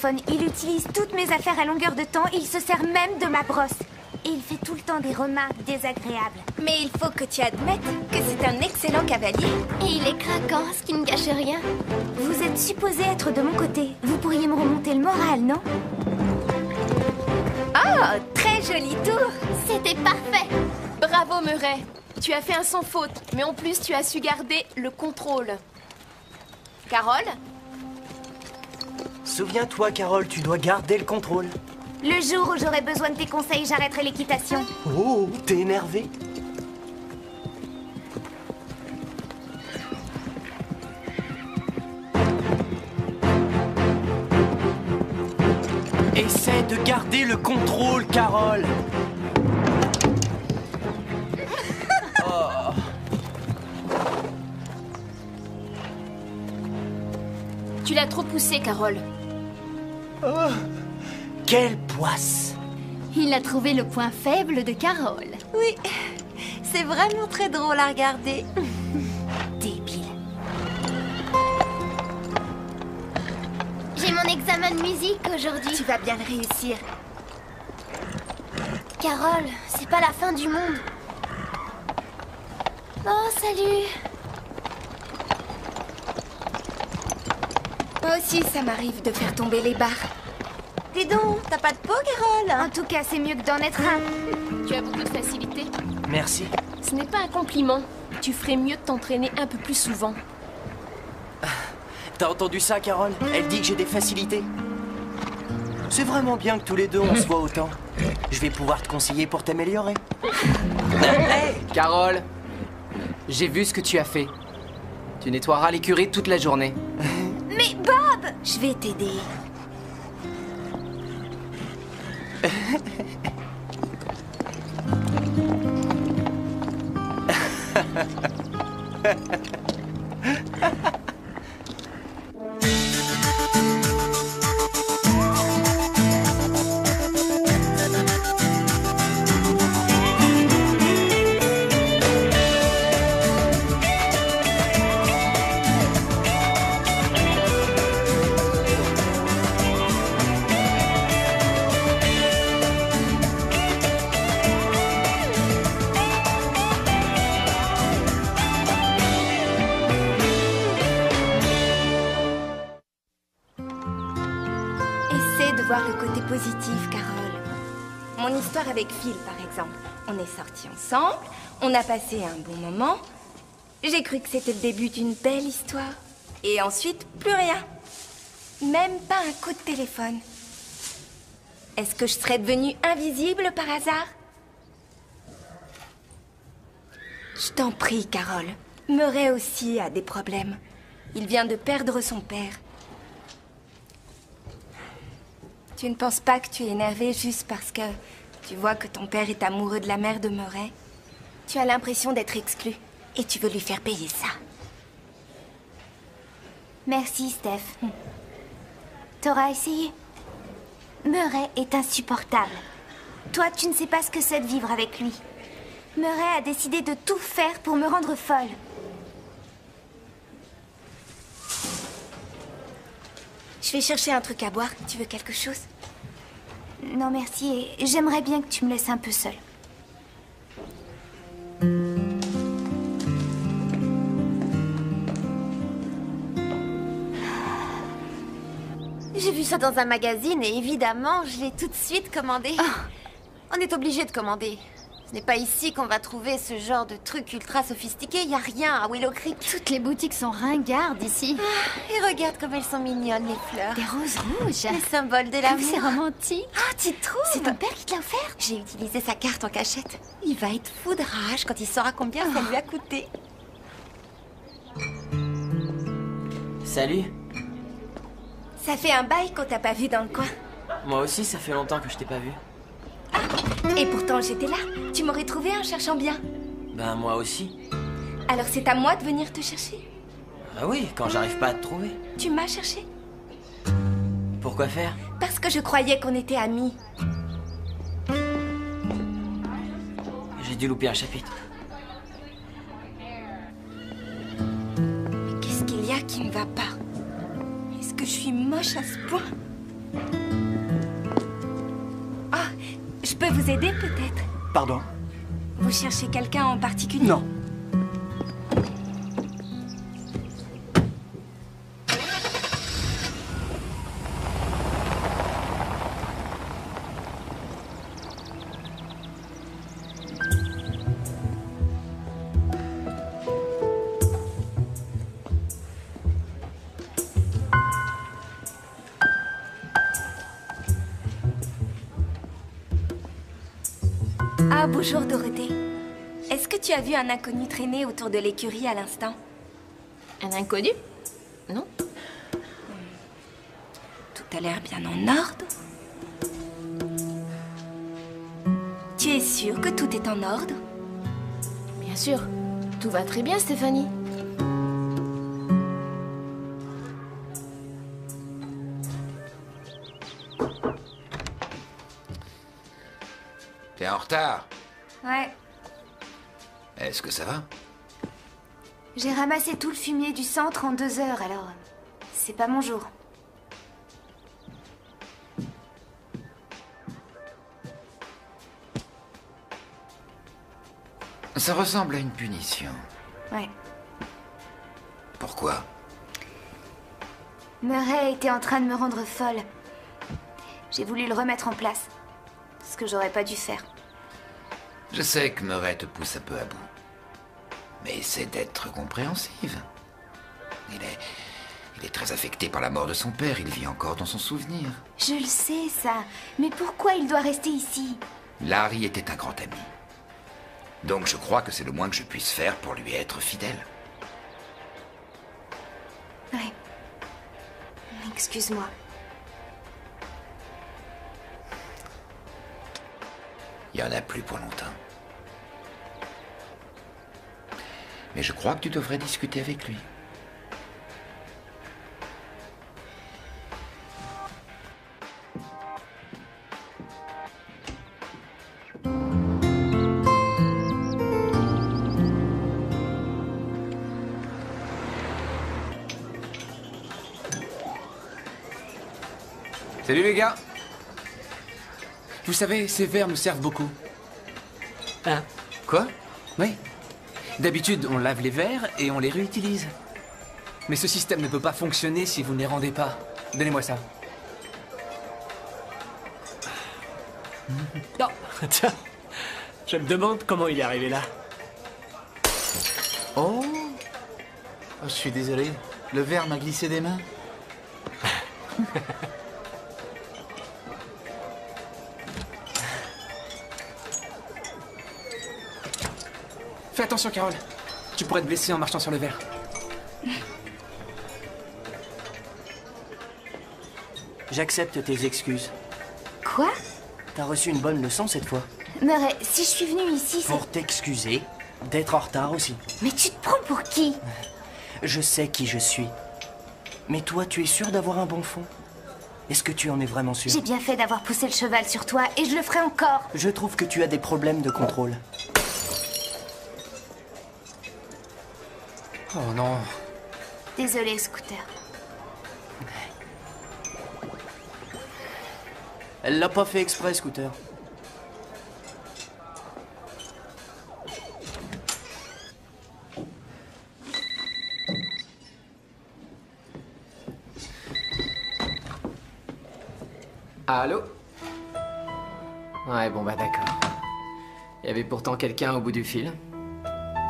téléphone. Il utilise toutes mes affaires à longueur de temps. Il se sert même de ma brosse. Et il fait tout le temps des remarques désagréables. Mais il faut que tu admettes que c'est un excellent cavalier. Et il est craquant, ce qui ne gâche rien. Vous êtes supposé être de mon côté. Vous pourriez me remonter le moral, non? Oh, très joli tour. C'était parfait. Bravo, Murray. Tu as fait un sans faute, mais en plus, tu as su garder le contrôle. Carole? Souviens-toi, Carole, tu dois garder le contrôle. Le jour où j'aurai besoin de tes conseils, j'arrêterai l'équitation. Oh, t'es énervé? Essaie de garder le contrôle, Carole. Oh. Tu l'as trop poussé, Carole. Oh. Quelle poisse! Il a trouvé le point faible de Carole. Oui, c'est vraiment très drôle à regarder. Débile. J'ai mon examen de musique aujourd'hui. Tu vas bien le réussir. Carole, c'est pas la fin du monde. Oh, salut. Moi aussi, ça m'arrive de faire tomber les barres. Dis donc, t'as pas de peau, Carole? En tout cas, c'est mieux que d'en être un. Tu as beaucoup de facilité. Merci. Ce n'est pas un compliment. Tu ferais mieux de t'entraîner un peu plus souvent. T'as entendu ça, Carole? Elle dit que j'ai des facilités. C'est vraiment bien que tous les deux on se voit autant. Je vais pouvoir te conseiller pour t'améliorer. Hey, Carole, j'ai vu ce que tu as fait. Tu nettoieras l'écurie toute la journée. Mais Bob! Je vais t'aider. Essaie de voir le côté positif, Carole. Mon histoire avec Phil, par exemple. On est sortis ensemble, on a passé un bon moment. J'ai cru que c'était le début d'une belle histoire. Et ensuite, plus rien. Même pas un coup de téléphone. Est-ce que je serais devenue invisible par hasard? Je t'en prie, Carole. Murray aussi a des problèmes. Il vient de perdre son père. Tu ne penses pas que tu es énervée juste parce que tu vois que ton père est amoureux de la mère de Murray? Tu as l'impression d'être exclue et tu veux lui faire payer ça. Merci, Steph. T'auras essayé? Murray est insupportable. Toi, tu ne sais pas ce que c'est de vivre avec lui. Murray a décidé de tout faire pour me rendre folle. Je vais chercher un truc à boire. Tu veux quelque chose? Non, merci, et j'aimerais bien que tu me laisses un peu seule. J'ai vu ça dans un magazine et évidemment, je l'ai tout de suite commandé. On est obligé de commander. Ce n'est pas ici qu'on va trouver ce genre de truc ultra sophistiqué. Il n'y a rien à Willow Creek. Toutes les boutiques sont ringardes ici. Et regarde comme elles sont mignonnes, les fleurs. Des roses rouges. Les symboles de Comme l'amour. c'est romantique. Ah, tu trouves? C'est ton père qui te l'a offert? J'ai utilisé sa carte en cachette. Il va être fou de rage quand il saura combien ça lui a coûté. Salut. Ça fait un bail qu'on t'a pas vu dans le coin. Moi aussi, ça fait longtemps que je t'ai pas vu. Et pourtant, j'étais là. Tu m'aurais trouvé en cherchant bien. Ben, moi aussi. Alors c'est à moi de venir te chercher. Ah oui, quand j'arrive pas à te trouver. Tu m'as cherché? Pourquoi faire? Parce que je croyais qu'on était amis. J'ai dû louper un chapitre. Mais qu'est-ce qu'il y a qui ne va pas? Est-ce que je suis moche à ce point? vous aider peut-être? Pardon? Vous cherchez quelqu'un en particulier? Non. Ah, bonjour Dorothée. Est-ce que tu as vu un inconnu traîner autour de l'écurie à l'instant? Un inconnu? Non. Tout a l'air bien en ordre. Tu es sûre que tout est en ordre? Bien sûr. Tout va très bien, Stéphanie. T'es en retard. Ouais. Est-ce que ça va? J'ai ramassé tout le fumier du centre en 2 heures, alors... C'est pas mon jour. Ça ressemble à une punition. Ouais. Pourquoi? Murray était en train de me rendre folle. J'ai voulu le remettre en place. Ce que j'aurais pas dû faire. Je sais que Murray te pousse un peu à bout. Mais essaie d'être compréhensive. Il est très affecté par la mort de son père. Il vit encore dans son souvenir. Je le sais, ça. Mais pourquoi il doit rester ici? Larry était un grand ami. Donc je crois que c'est le moins que je puisse faire pour lui être fidèle. Ouais. Excuse-moi. Il y en a plus pour longtemps. Mais je crois que tu devrais discuter avec lui. Salut les gars. Vous savez, ces verres nous servent beaucoup. Hein? Quoi? Oui. D'habitude, on lave les verres et on les réutilise. Mais ce système ne peut pas fonctionner si vous ne les rendez pas. Donnez-moi ça. Non, tiens, je me demande comment il est arrivé là. Oh, je suis désolé. Le verre m'a glissé des mains. Fais attention, Carole. Tu pourrais te blesser en marchant sur le verre. J'accepte tes excuses. Quoi? T'as reçu une bonne leçon cette fois. Murray, si je suis venue ici, c'est... Pour t'excuser, d'être en retard aussi. Mais tu te prends pour qui? Je sais qui je suis. Mais toi, tu es sûr d'avoir un bon fond? Est-ce que tu en es vraiment sûr? J'ai bien fait d'avoir poussé le cheval sur toi, et je le ferai encore. Je trouve que tu as des problèmes de contrôle. Oh non. Désolée, Scooter. Elle l'a pas fait exprès, Scooter. Allô? Ouais, bon bah d'accord. Il y avait pourtant quelqu'un au bout du fil.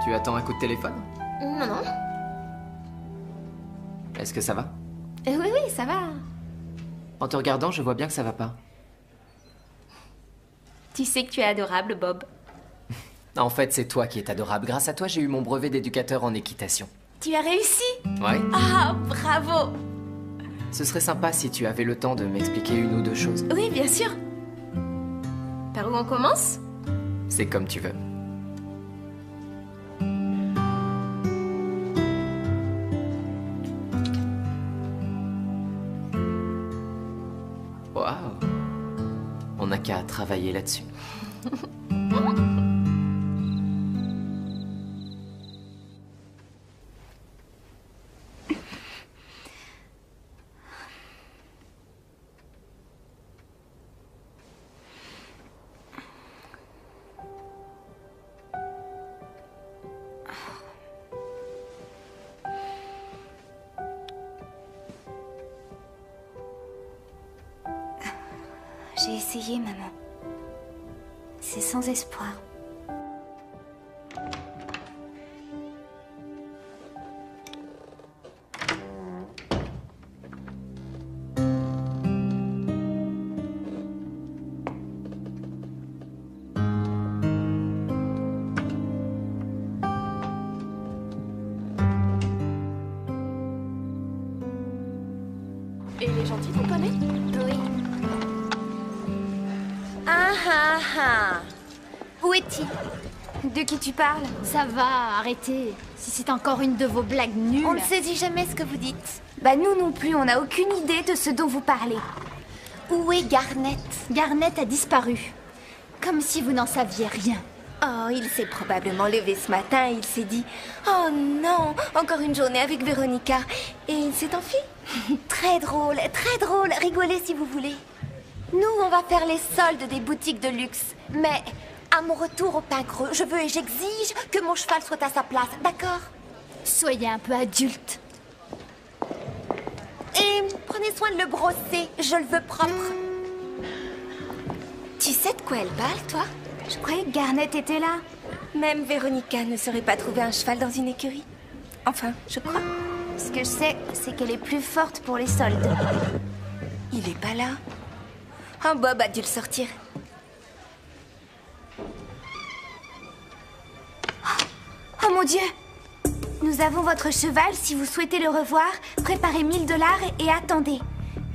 Tu attends un coup de téléphone? Non, non. Est-ce que ça va? Oui, oui, ça va. En te regardant, je vois bien que ça va pas. Tu sais que tu es adorable, Bob. En fait, c'est toi qui es adorable. Grâce à toi, j'ai eu mon brevet d'éducateur en équitation. Tu as réussi? Ouais. Ah, bravo! Ce serait sympa si tu avais le temps de m'expliquer une ou deux choses. Oui, bien sûr. Par où on commence? C'est comme tu veux. Waouh. On n'a qu'à travailler là-dessus. J'ai essayé, maman. C'est sans espoir. Et il est gentil, ton poney? Oui. Ah ah ah. Où est-il? De qui tu parles? Ça va, arrêtez. Si c'est encore une de vos blagues nulles. On ne saisit jamais ce que vous dites. Bah nous non plus, on n'a aucune idée de ce dont vous parlez. Où est Garnet? Garnet a disparu. Comme si vous n'en saviez rien. Oh, il s'est probablement levé ce matin et il s'est dit « Oh non, encore une journée avec Véronica !» Et il s'est enfui. Très drôle, rigolez si vous voulez. Nous, on va faire les soldes des boutiques de luxe. Mais à mon retour au Pain Creux, je veux et j'exige que mon cheval soit à sa place, d'accord? Soyez un peu adulte. Et prenez soin de le brosser, je le veux propre. Tu sais de quoi elle parle, toi? Je croyais que Garnet était là. Même Véronica ne saurait pas trouver un cheval dans une écurie. Enfin, je crois. Ce que je sais, c'est qu'elle est plus forte pour les soldes. Il est pas là. Oh, Bob a dû le sortir. Oh mon Dieu! Nous avons votre cheval. Si vous souhaitez le revoir, préparez 1000 $ et attendez.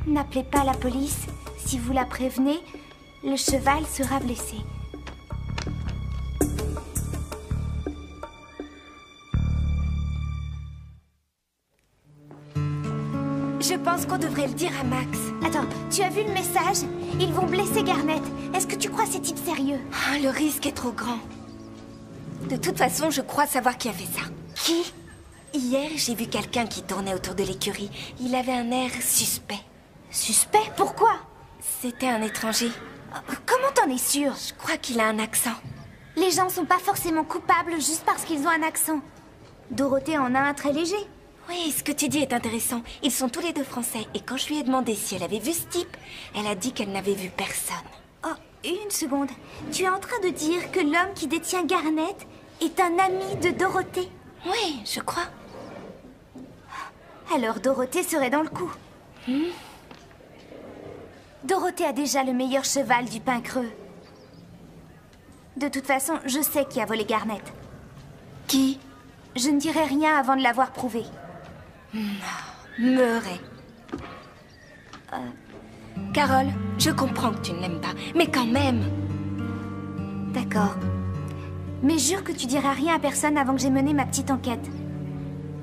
N'appelez pas la police. Si vous la prévenez, le cheval sera blessé. Je pense qu'on devrait le dire à Max. Attends, tu as vu le message? Ils vont blesser Garnet. Est-ce que tu crois ces types sérieux? Ah, le risque est trop grand. De toute façon, je crois savoir qui a fait ça. Qui? Hier, j'ai vu quelqu'un qui tournait autour de l'écurie. Il avait un air suspect. Suspect? Pourquoi? C'était un étranger. Comment t'en es sûre? Je crois qu'il a un accent. Les gens sont pas forcément coupables juste parce qu'ils ont un accent. Dorothée en a un très léger. Oui, ce que tu dis est intéressant. Ils sont tous les deux français. Et quand je lui ai demandé si elle avait vu ce type, elle a dit qu'elle n'avait vu personne. Oh, une seconde. Tu es en train de dire que l'homme qui détient Garnet est un ami de Dorothée? Oui, je crois. Alors Dorothée serait dans le coup. Dorothée a déjà le meilleur cheval du Pain Creux. De toute façon, je sais qui a volé Garnet. Qui? Je ne dirai rien avant de l'avoir prouvé. Meuret. Carole, je comprends que tu ne l'aimes pas, mais quand même. D'accord. Mais jure que tu diras rien à personne avant que j'ai mené ma petite enquête.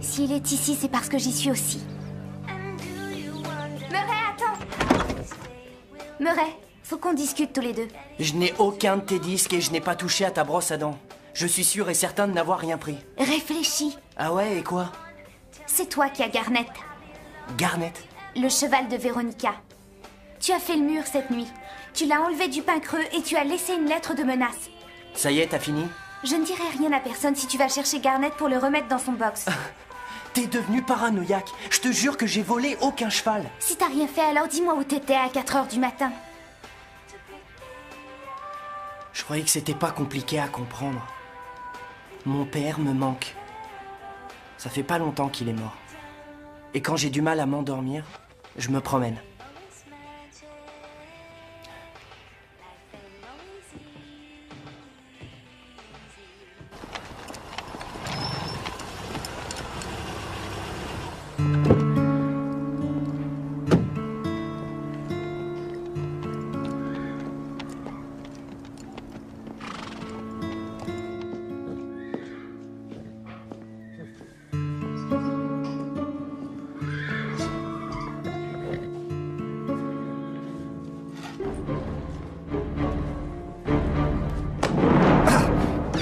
S'il est ici, c'est parce que j'y suis aussi. Meuret, attends! Meuret, faut qu'on discute tous les deux. Je n'ai aucun de tes disques et je n'ai pas touché à ta brosse à dents. Je suis sûr et certain de n'avoir rien pris. Réfléchis. Ah ouais, et quoi? C'est toi qui as Garnet. Garnet? Le cheval de Véronica. Tu as fait le mur cette nuit. Tu l'as enlevé du Pain Creux et tu as laissé une lettre de menace. Ça y est, t'as fini? Je ne dirai rien à personne si tu vas chercher Garnet pour le remettre dans son box. T'es devenu paranoïaque. Je te jure que j'ai volé aucun cheval. Si t'as rien fait, alors dis-moi où t'étais à 4 h du matin. Je croyais que c'était pas compliqué à comprendre. Mon père me manque. Ça fait pas longtemps qu'il est mort. Et quand j'ai du mal à m'endormir, je me promène.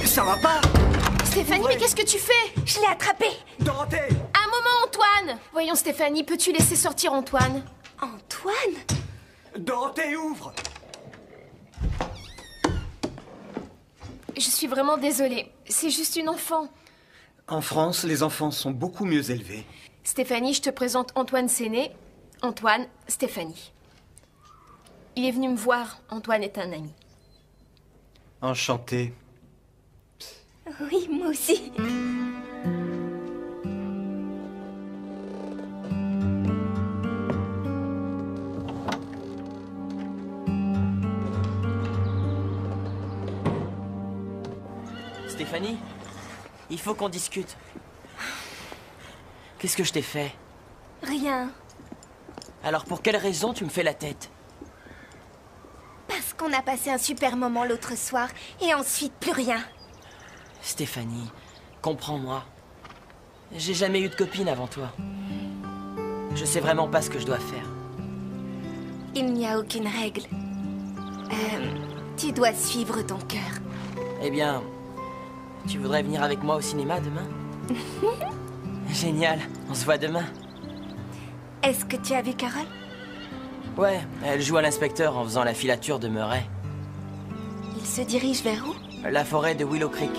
Ça va pas? Stéphanie, mais qu'est-ce que tu fais? Je l'ai attrapé. Dorothée! Un moment, Antoine! Voyons, Stéphanie, peux-tu laisser sortir Antoine? Antoine? Dorothée, ouvre! Je suis vraiment désolée. C'est juste une enfant. En France, les enfants sont beaucoup mieux élevés. Stéphanie, je te présente Antoine Séné. Antoine, Stéphanie. Il est venu me voir. Antoine est un ami. Enchanté. Oui, moi aussi. Stéphanie, il faut qu'on discute. Qu'est-ce que je t'ai fait? Rien. Alors pour quelle raison tu me fais la tête? Parce qu'on a passé un super moment l'autre soir et ensuite plus rien. Stéphanie, comprends-moi. J'ai jamais eu de copine avant toi. Je sais vraiment pas ce que je dois faire. Il n'y a aucune règle. Tu dois suivre ton cœur. Eh bien, tu voudrais venir avec moi au cinéma demain? Génial, on se voit demain. Est-ce que tu as vu Carole? Ouais, elle joue à l'inspecteur en faisant la filature de Murray. Il se dirige vers où? La forêt de Willow Creek.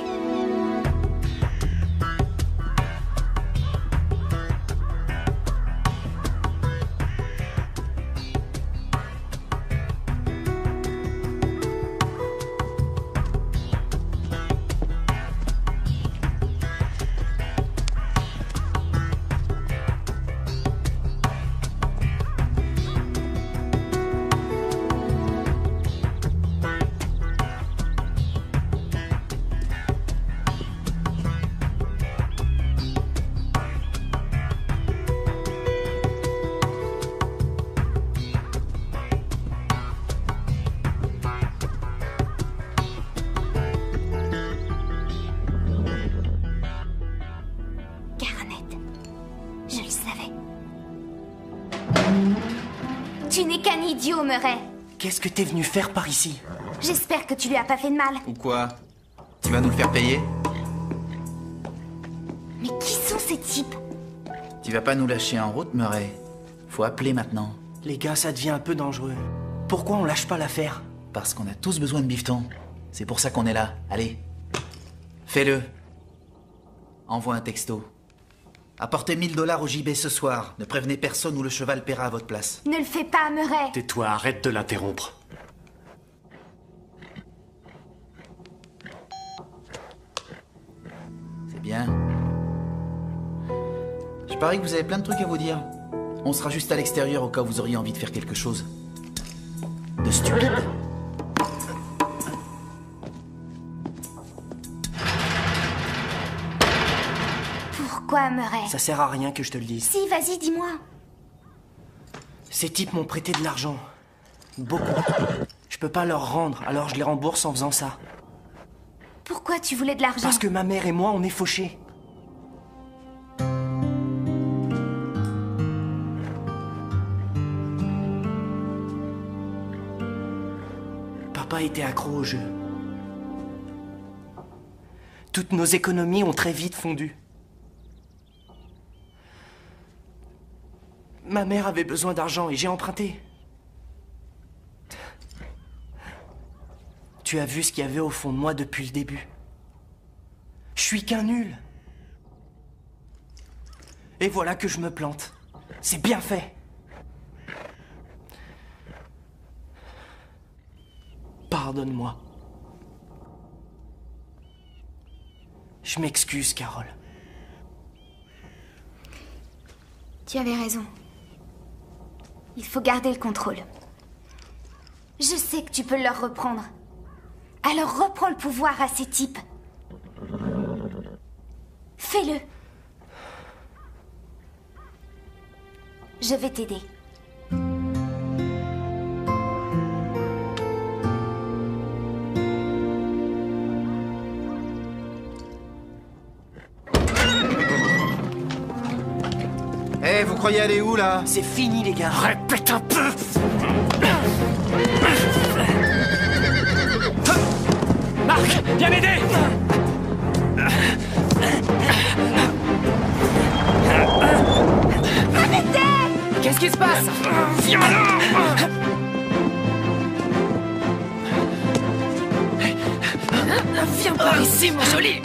Tu n'es qu'un idiot, Murray. Qu'est-ce que t'es venu faire par ici? J'espère que tu lui as pas fait de mal. Ou quoi? Tu vas nous le faire payer? Mais qui sont ces types? Tu vas pas nous lâcher en route, Murray. Faut appeler maintenant. Les gars, ça devient un peu dangereux. Pourquoi on lâche pas l'affaire? Parce qu'on a tous besoin de bifton. C'est pour ça qu'on est là. Allez. Fais-le. Envoie un texto. Apportez 1000 $ au JB ce soir. Ne prévenez personne ou le cheval paiera à votre place. Ne le fais pas, Murray. Tais-toi, arrête de l'interrompre. C'est bien. Je parie que vous avez plein de trucs à vous dire. On sera juste à l'extérieur au cas où vous auriez envie de faire quelque chose de stupide. Pourquoi, Murray? Ça sert à rien que je te le dise. Si, vas-y, dis-moi. Ces types m'ont prêté de l'argent. Beaucoup. Je peux pas leur rendre, alors je les rembourse en faisant ça. Pourquoi tu voulais de l'argent? Parce que ma mère et moi, on est fauchés. Papa était accro au jeu. Toutes nos économies ont très vite fondu. Ma mère avait besoin d'argent et j'ai emprunté. Tu as vu ce qu'il y avait au fond de moi depuis le début. Je suis qu'un nul. Et voilà que je me plante. C'est bien fait. Pardonne-moi. Je m'excuse, Carole. Tu avais raison. Il faut garder le contrôle. Je sais que tu peux leur reprendre. Alors reprends le pouvoir à ces types. Fais-le. Je vais t'aider. Eh, vous croyez aller où, là? C'est fini, les gars. Répète un peu. Marc, viens m'aider. Qu'est-ce qui se passe? Viens là. Viens par ici, mon joli.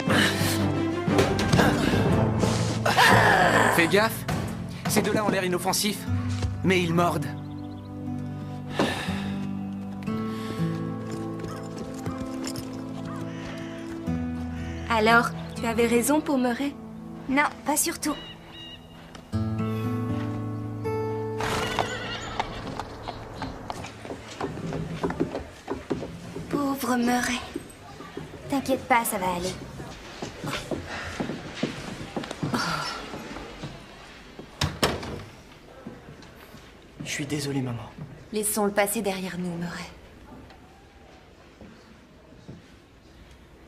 Fais gaffe. Ces deux-là ont l'air inoffensifs, mais ils mordent. Alors, tu avais raison, Pommeret? Non, pas surtout. Pauvre Murray. T'inquiète pas, ça va aller. Je suis désolé, maman. Laissons le passé derrière nous, Murray.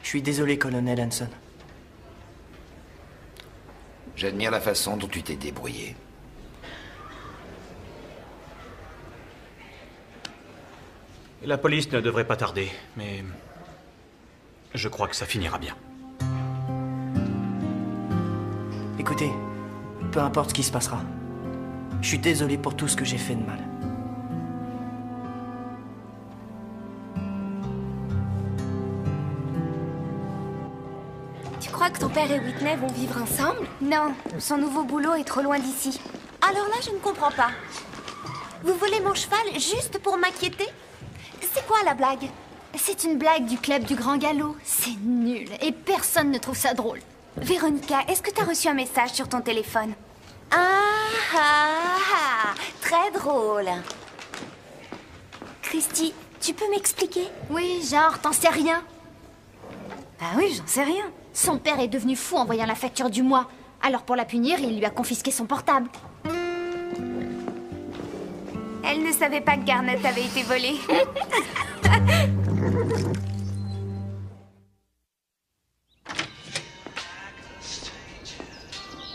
Je suis désolé, colonel Hanson. J'admire la façon dont tu t'es débrouillé. La police ne devrait pas tarder, mais je crois que ça finira bien. Écoutez, peu importe ce qui se passera, je suis désolé pour tout ce que j'ai fait de mal. Tu crois que ton père et Whitney vont vivre ensemble? Non, son nouveau boulot est trop loin d'ici. Alors là, je ne comprends pas. Vous volez mon cheval juste pour m'inquiéter? C'est quoi la blague? C'est une blague du club du Grand Galop. C'est nul et personne ne trouve ça drôle. Véronica, est-ce que t'as reçu un message sur ton téléphone? Très drôle. Christy, tu peux m'expliquer? Oui, genre, t'en sais rien? Bah oui, j'en sais rien. Son père est devenu fou en voyant la facture du mois. Alors pour la punir, il lui a confisqué son portable. Elle ne savait pas que Garnet avait été volée.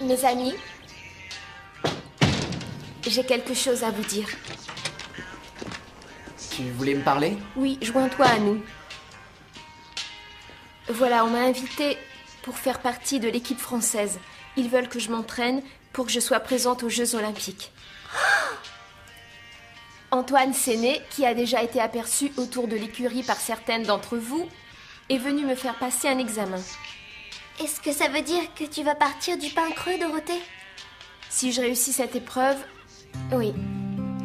Mes amis, j'ai quelque chose à vous dire. Tu voulais me parler? Oui, joins-toi à nous. Voilà, on m'a invitée pour faire partie de l'équipe française. Ils veulent que je m'entraîne pour que je sois présente aux Jeux Olympiques. Antoine Séné, qui a déjà été aperçu autour de l'écurie par certaines d'entre vous, est venu me faire passer un examen. Est-ce que ça veut dire que tu vas partir du pain creux, Dorothée? Si je réussis cette épreuve, oui.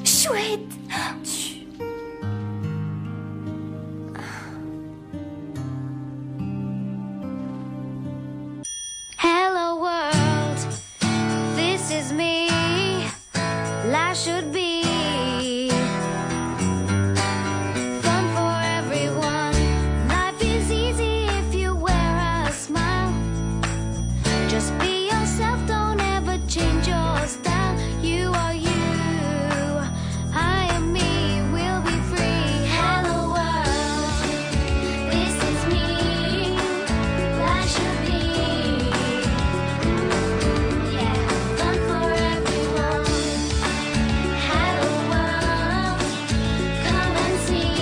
Chouette! Hello world, this is me. Life should be fun for everyone. Life is easy if you wear a smile. Just be yourself, don't ever change your style. You are you, I am me, we'll be free. Hello world, this is me. Life should be fun for everyone. Hello world, come and see.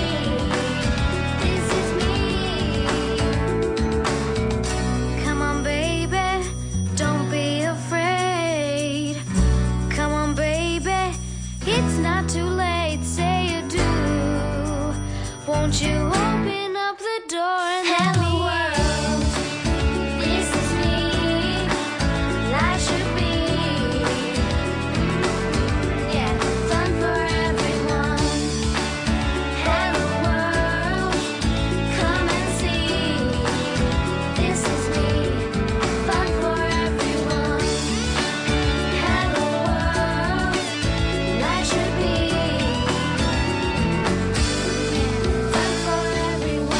This is me. Come on, baby, don't be afraid. Come on, baby, it's not too late. Say you do. Won't you open up the door and let me in? This is me. Life should be fun for everyone. Hello world, come and see. This is me. Fun for everyone. Hello world, life should be fun for everyone.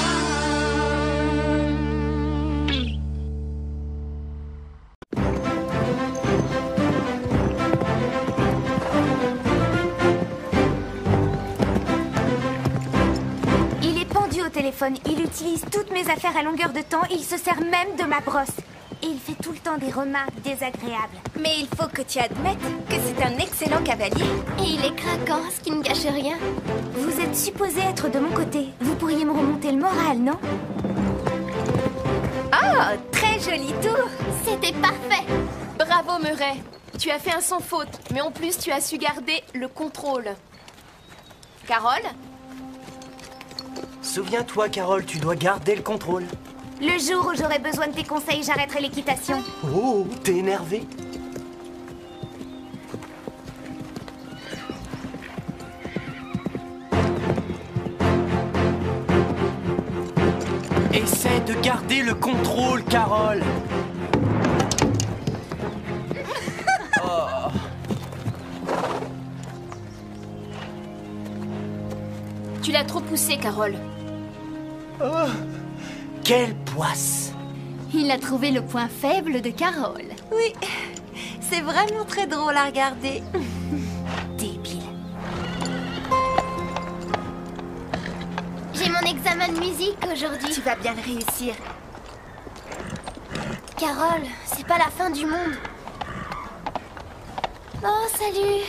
Il est pendu au téléphone. Il utilise toutes mes affaires à longueur de temps. Il se sert même de ma brosse. Et il fait tout le temps des remarques désagréables. Mais il faut que tu admettes que c'est un excellent cavalier. Et il est craquant, ce qui ne gâche rien. Vous êtes supposé être de mon côté. Vous pourriez me remonter le moral, non? Oh, très joli tour. C'était parfait. Bravo, Murray. Tu as fait un sans faute, mais en plus, tu as su garder le contrôle. Carole? Souviens-toi, Carole, tu dois garder le contrôle. Le jour où j'aurai besoin de tes conseils, j'arrêterai l'équitation. Oh, t'es énervé? Essaie de garder le contrôle, Carole. Oh. Tu l'as trop poussé, Carole. Oh. Quelle poisse! Il a trouvé le point faible de Carole. Oui, c'est vraiment très drôle à regarder. Débile. J'ai mon examen de musique aujourd'hui. Tu vas bien le réussir. Carole, c'est pas la fin du monde. Oh, salut.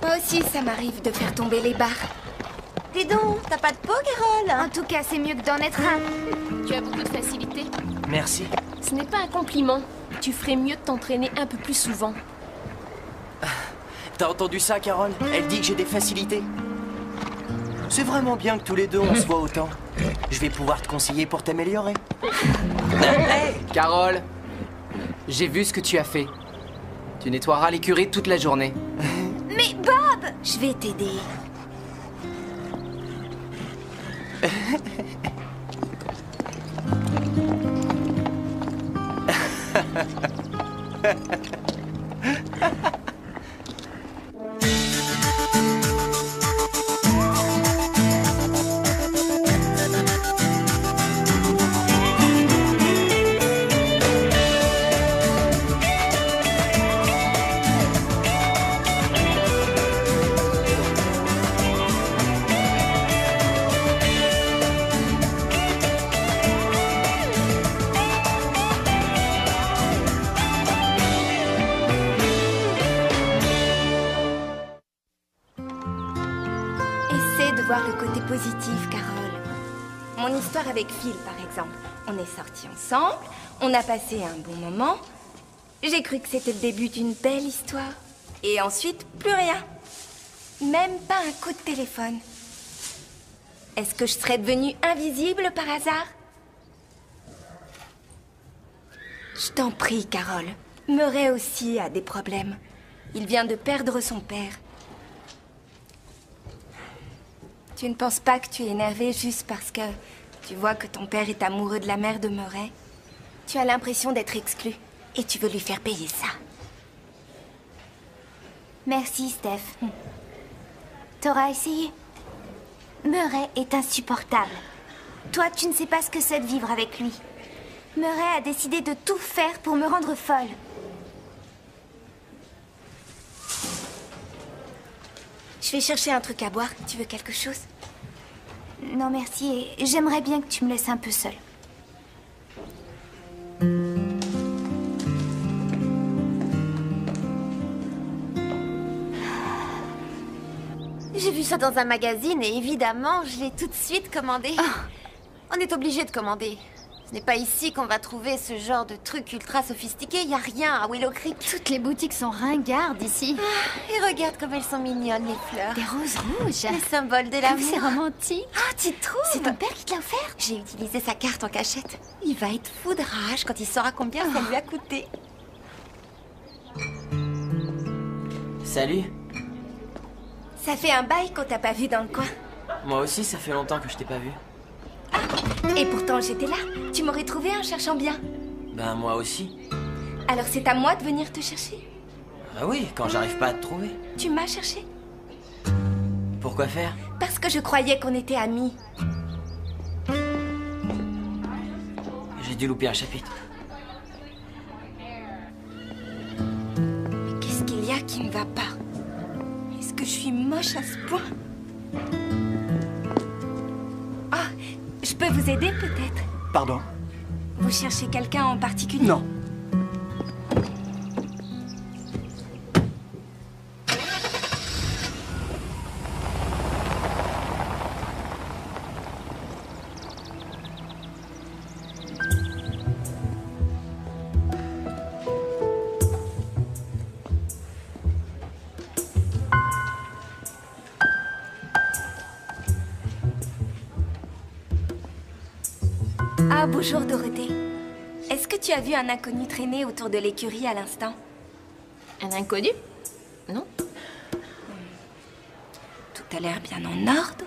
Moi aussi, ça m'arrive de faire tomber les barres. Dis donc, t'as pas de peau, Carole? En tout cas, c'est mieux que d'en être un. Tu as beaucoup de facilité. Merci. Ce n'est pas un compliment. Tu ferais mieux de t'entraîner un peu plus souvent. T'as entendu ça, Carole? Elle dit que j'ai des facilités. C'est vraiment bien que tous les deux on se voit autant. Je vais pouvoir te conseiller pour t'améliorer. Hey, Carole, j'ai vu ce que tu as fait. Tu nettoieras l'écurie toute la journée. Mais Bob! Je vais t'aider. Essaie de voir le côté positif, Carole. Mon histoire avec Phil, par exemple. On est sortis ensemble, on a passé un bon moment. J'ai cru que c'était le début d'une belle histoire. Et ensuite, plus rien. Même pas un coup de téléphone. Est-ce que je serais devenue invisible par hasard? Je t'en prie, Carole. Murray aussi a des problèmes. Il vient de perdre son père. Tu ne penses pas que tu es énervée juste parce que tu vois que ton père est amoureux de la mère de Murray? Tu as l'impression d'être exclue et tu veux lui faire payer ça. Merci, Steph. T'auras essayé? Murray est insupportable. Toi, tu ne sais pas ce que c'est de vivre avec lui. Murray a décidé de tout faire pour me rendre folle. Je vais chercher un truc à boire. Tu veux quelque chose? Non, merci. Et j'aimerais bien que tu me laisses un peu seule. J'ai vu ça dans un magazine et évidemment, je l'ai tout de suite commandé. On est obligé de commander. Ce n'est pas ici qu'on va trouver ce genre de truc ultra sophistiqué. Il n'y a rien à Willow Creek. Toutes les boutiques sont ringardes ici. Et regarde comme elles sont mignonnes, les fleurs. Des roses rouges. Les symboles de l'amour. C'est romantique. Ah, tu trouves? C'est ton père qui te l'a offert? J'ai utilisé sa carte en cachette. Il va être fou de rage quand il saura combien ça lui a coûté. Salut. Ça fait un bail qu'on t'a pas vu dans le coin. Moi aussi, ça fait longtemps que je t'ai pas vu. Et pourtant, j'étais là. Tu m'aurais trouvé en cherchant bien. Ben, moi aussi. Alors c'est à moi de venir te chercher? Ah oui, quand j'arrive pas à te trouver. Tu m'as cherché? Pourquoi faire? Parce que je croyais qu'on était amis. J'ai dû louper un chapitre. Mais qu'est-ce qu'il y a qui ne va pas? Est-ce que je suis moche à ce point? Ah, je peux vous aider peut-être? Pardon? Vous cherchez quelqu'un en particulier? Non. Ah, bonjour Dorothée. Est-ce que tu as vu un inconnu traîner autour de l'écurie à l'instant? Un inconnu? Non. Tout a l'air bien en ordre.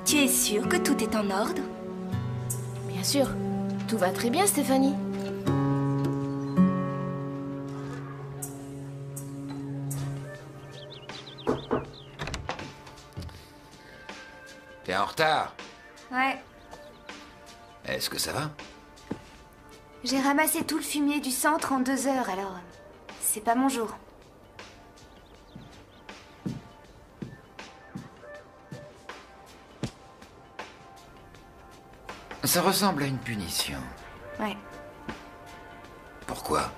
Tu es sûre que tout est en ordre? Bien sûr. Tout va très bien, Stéphanie. T'es en retard. Ouais. Est-ce que ça va? J'ai ramassé tout le fumier du centre en 2 heures, alors... C'est pas mon jour. Ça ressemble à une punition. Ouais. Pourquoi?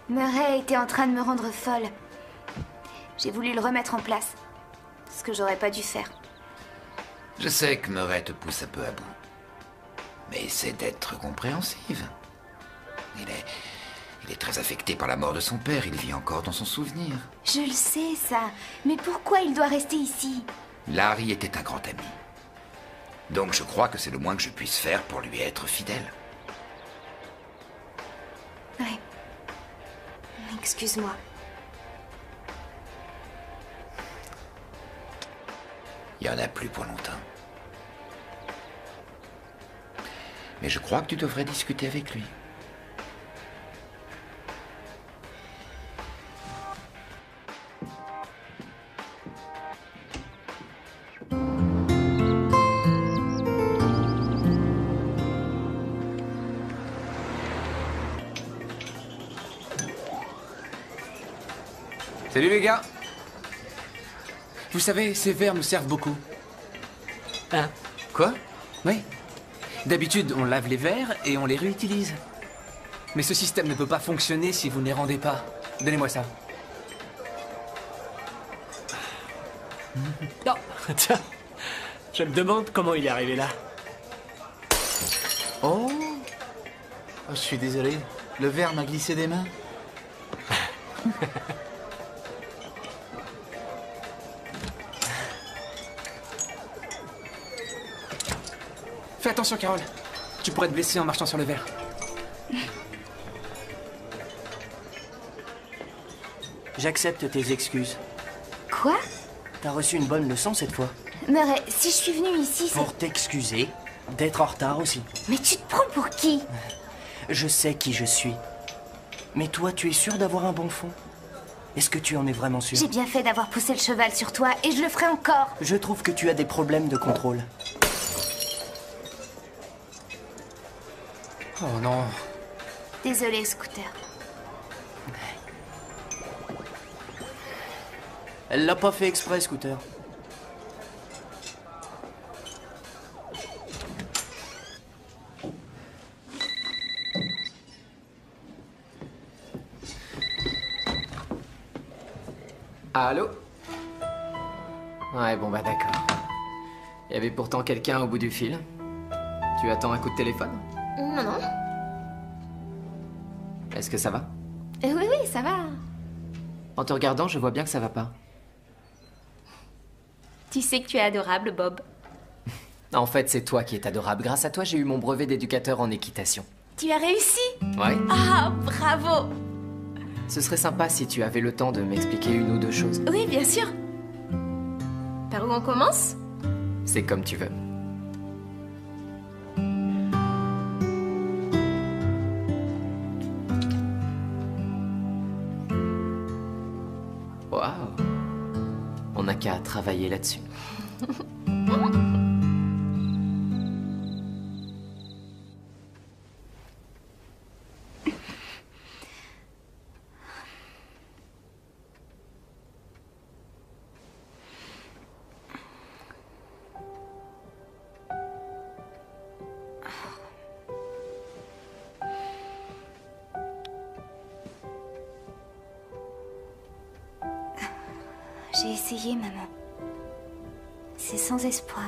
Murray était en train de me rendre folle. J'ai voulu le remettre en place. Ce que j'aurais pas dû faire. Je sais que Murray te pousse un peu à bout. Mais essaie d'être compréhensive. Il est très affecté par la mort de son père. Il vit encore dans son souvenir. Je le sais, ça. Mais pourquoi il doit rester ici? Larry était un grand ami. Donc je crois que c'est le moins que je puisse faire pour lui être fidèle. Ouais. Excuse-moi. Il y en a plus pour longtemps. Mais je crois que tu devrais discuter avec lui. Salut les gars. Vous savez, ces verres nous servent beaucoup. Hein? Quoi? Oui. D'habitude, on lave les verres et on les réutilise. Mais ce système ne peut pas fonctionner si vous ne les rendez pas. Donnez-moi ça. Non, tiens. Je me demande comment il est arrivé là. Oh, je suis désolé. Le verre m'a glissé des mains. Fais attention, Carole. Tu pourrais te blesser en marchant sur le verre. J'accepte tes excuses. Quoi? T'as reçu une bonne leçon cette fois. Murray, si je suis venue ici, c'est... Pour t'excuser, d'être en retard aussi. Mais tu te prends pour qui? Je sais qui je suis. Mais toi, tu es sûr d'avoir un bon fond? Est-ce que tu en es vraiment sûr? J'ai bien fait d'avoir poussé le cheval sur toi, et je le ferai encore. Je trouve que tu as des problèmes de contrôle. Oh non. Désolée, Scooter. Elle l'a pas fait exprès, Scooter. Allô? Ouais, bon bah d'accord. Il y avait pourtant quelqu'un au bout du fil. Tu attends un coup de téléphone? Non, non. Est-ce que ça va? Oui, oui, ça va. En te regardant, je vois bien que ça va pas. Tu sais que tu es adorable, Bob. En fait, c'est toi qui es adorable. Grâce à toi, j'ai eu mon brevet d'éducateur en équitation. Tu as réussi? Ouais. Ah, bravo! Ce serait sympa si tu avais le temps de m'expliquer une ou deux choses. Oui, bien sûr. Par où on commence? C'est comme tu veux. Waouh. On n'a qu'à travailler là-dessus. J'ai essayé, maman. C'est sans espoir.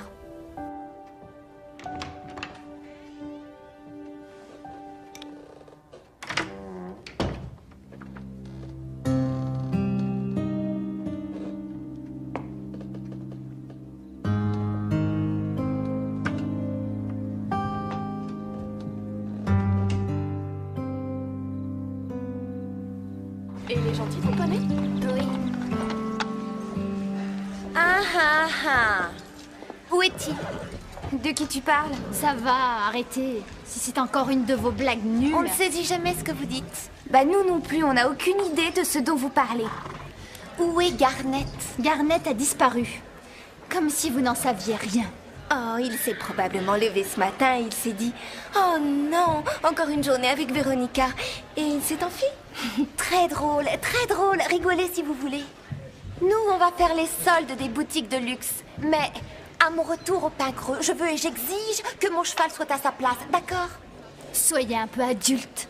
Et il est gentil, ton poney? Oui. Ah ah ah. Où est-il? De qui tu parles? Ça va, arrêtez. Si c'est encore une de vos blagues nulles... On ne saisit jamais ce que vous dites. Bah nous non plus, on n'a aucune idée de ce dont vous parlez. Où est Garnet? Garnet a disparu. Comme si vous n'en saviez rien. Oh, il s'est probablement levé ce matin et il s'est dit « Oh non, encore une journée avec Véronica !» Et il s'est enfui. Très drôle, rigolez si vous voulez. Nous, on va faire les soldes des boutiques de luxe. Mais à mon retour au pain creux, je veux et j'exige que mon cheval soit à sa place, d'accord? Soyez un peu adulte.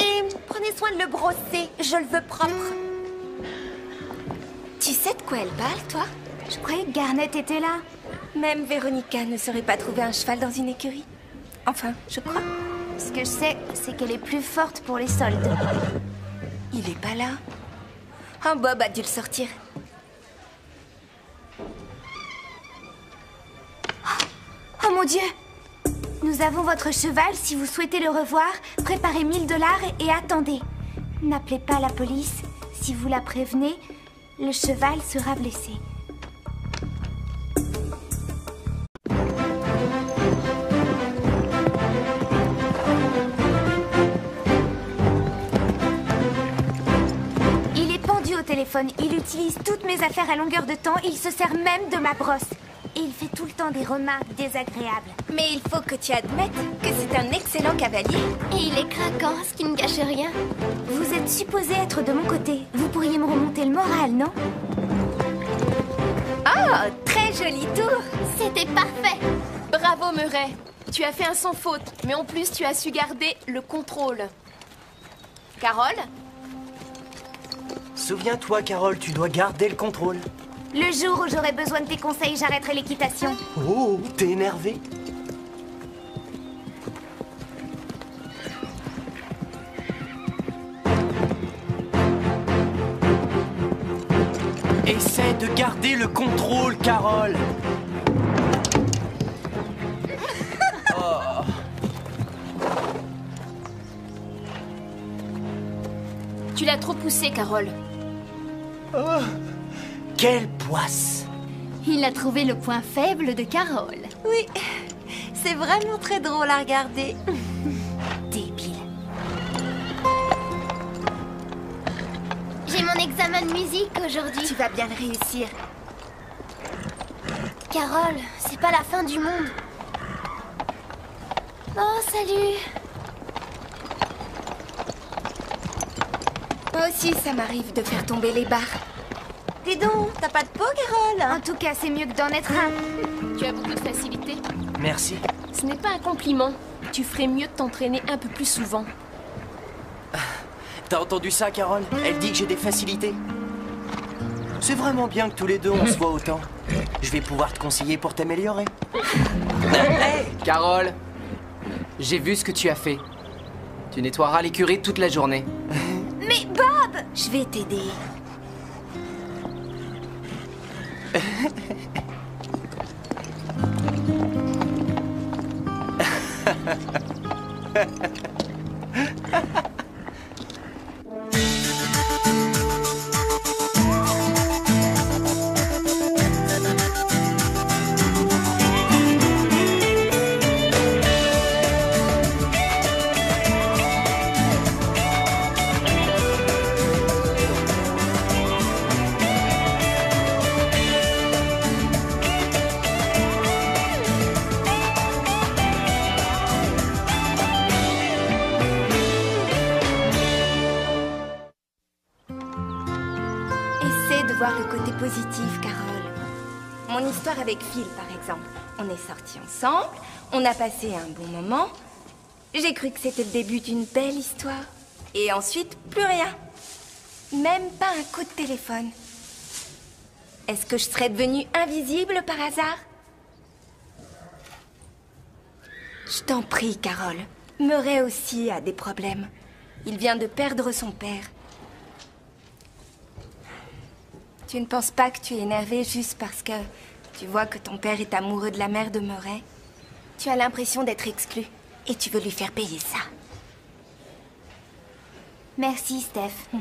Et prenez soin de le brosser, je le veux propre. Tu sais de quoi elle parle, toi? Je croyais que Garnet était là. Même Véronica ne saurait pas trouver un cheval dans une écurie. Enfin, je crois. Ce que je sais, c'est qu'elle est plus forte pour les soldes. Il est pas là. Oh, Bob a dû le sortir. Oh mon Dieu! Nous avons votre cheval. Si vous souhaitez le revoir, préparez 1000 $ et attendez. N'appelez pas la police. Si vous la prévenez, le cheval sera blessé. Il est pendu au téléphone. Il utilise toutes mes affaires à longueur de temps. Il se sert même de ma brosse. Et il fait tout le temps des remarques désagréables. Mais il faut que tu admettes que c'est un excellent cavalier. Et il est craquant, ce qui ne gâche rien. Vous êtes supposé être de mon côté. Vous pourriez me remonter le moral, non? Oh, très joli tour. C'était parfait. Bravo, Murray. Tu as fait un sans faute, mais en plus, tu as su garder le contrôle. Carole? Souviens-toi, Carole, tu dois garder le contrôle. Le jour où j'aurai besoin de tes conseils, j'arrêterai l'équitation. Oh, t'es énervé? Essaie de garder le contrôle, Carole. Oh. Tu l'as trop poussé, Carole. Oh. Quelle poisse! Il a trouvé le point faible de Carole. Oui, c'est vraiment très drôle à regarder. Débile. J'ai mon examen de musique aujourd'hui. Tu vas bien le réussir. Carole, c'est pas la fin du monde. Oh, salut. Moi aussi, ça m'arrive de faire tomber les barres. Dis donc, t'as pas de peau, Carole? En tout cas, c'est mieux que d'en être un. Tu as beaucoup de facilité. Merci. Ce n'est pas un compliment. Tu ferais mieux de t'entraîner un peu plus souvent. T'as entendu ça, Carole? Elle dit que j'ai des facilités. C'est vraiment bien que tous les deux on se voit autant. Je vais pouvoir te conseiller pour t'améliorer. Hey, Carole, j'ai vu ce que tu as fait. Tu nettoieras l'écurie toute la journée. Mais Bob! Je vais t'aider. Essaie de voir le côté positif, Carole. Mon histoire avec Phil, par exemple. On est sortis ensemble, on a passé un bon moment. J'ai cru que c'était le début d'une belle histoire. Et ensuite, plus rien. Même pas un coup de téléphone. Est-ce que je serais devenue invisible par hasard? Je t'en prie, Carole. Murray aussi a des problèmes. Il vient de perdre son père. Tu ne penses pas que tu es énervée juste parce que tu vois que ton père est amoureux de la mère de Murray? Tu as l'impression d'être exclue et tu veux lui faire payer ça. Merci, Steph.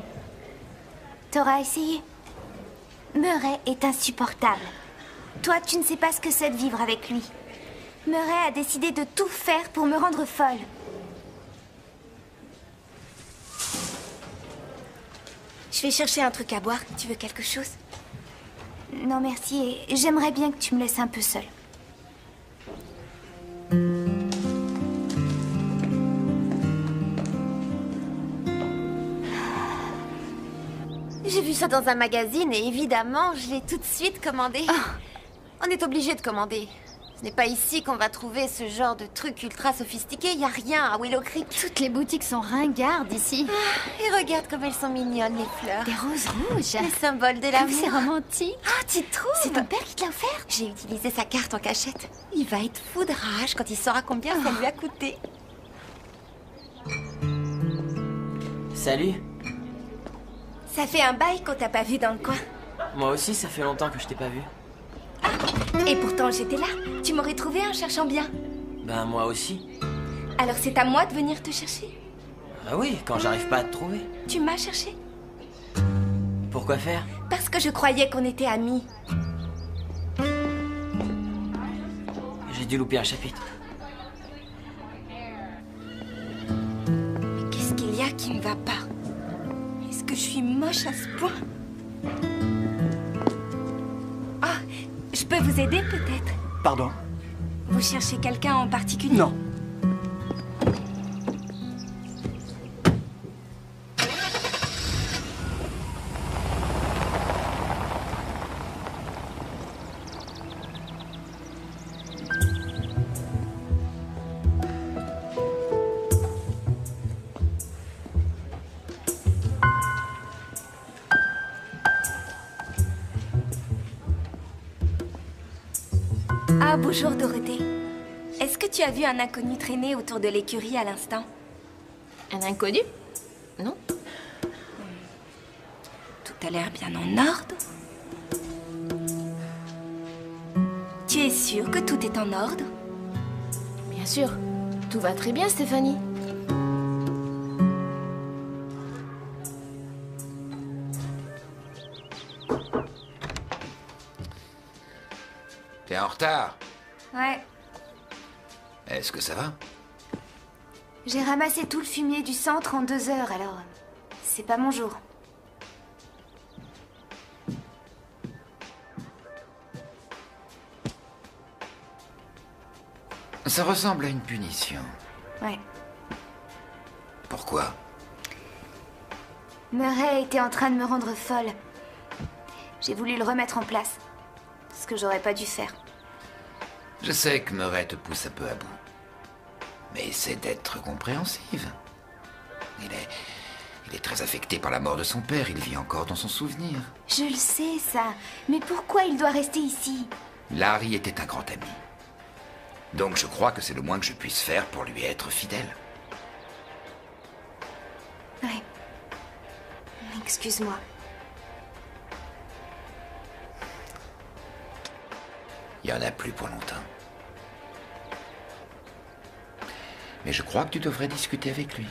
T'auras essayé? Murray est insupportable. Toi, tu ne sais pas ce que c'est de vivre avec lui. Murray a décidé de tout faire pour me rendre folle. Je vais chercher un truc à boire. Tu veux quelque chose? Non, merci, et j'aimerais bien que tu me laisses un peu seule. J'ai vu ça dans un magazine et évidemment, je l'ai tout de suite commandé. On est obligé de commander. Ce n'est pas ici qu'on va trouver ce genre de truc ultra sophistiqué. Il y a rien à Willow Creek. Toutes les boutiques sont ringardes ici. Et regarde comme elles sont mignonnes, les fleurs. Des roses rouges. Les symboles de l'amour. C'est romantique. Ah, tu trouves? C'est ton père qui te l'a offert? J'ai utilisé sa carte en cachette. Il va être fou de rage quand il saura combien ça lui a coûté. Salut. Ça fait un bail qu'on t'a pas vu dans le coin. Moi aussi, ça fait longtemps que je t'ai pas vu. Et pourtant, j'étais là. Tu m'aurais trouvé en cherchant bien. Ben, moi aussi. Alors c'est à moi de venir te chercher. Ah oui, quand j'arrive pas à te trouver. Tu m'as cherché? Pourquoi faire? Parce que je croyais qu'on était amis. J'ai dû louper un chapitre. Mais qu'est-ce qu'il y a qui ne va pas? Est-ce que je suis moche à ce point? Ah, je peux vous aider peut-être? Pardon? Vous cherchez quelqu'un en particulier? Non. Ah, bonjour Dorothée. Est-ce que tu as vu un inconnu traîner autour de l'écurie à l'instant? Un inconnu? Non. Tout a l'air bien en ordre. Tu es sûre que tout est en ordre? Bien sûr. Tout va très bien, Stéphanie. T'es en retard. Ouais. Est-ce que ça va? J'ai ramassé tout le fumier du centre en 2 heures, alors... c'est pas mon jour. Ça ressemble à une punition. Ouais. Pourquoi? Murray était en train de me rendre folle. J'ai voulu le remettre en place. Ce que j'aurais pas dû faire. Je sais que Murray te pousse un peu à bout. Mais essaie d'être compréhensive. Il est très affecté par la mort de son père. Il vit encore dans son souvenir. Je le sais, ça. Mais pourquoi il doit rester ici? Larry était un grand ami. Donc je crois que c'est le moins que je puisse faire pour lui être fidèle. Ouais. Excuse-moi. Il y en a plus pour longtemps. Mais je crois que tu devrais discuter avec lui.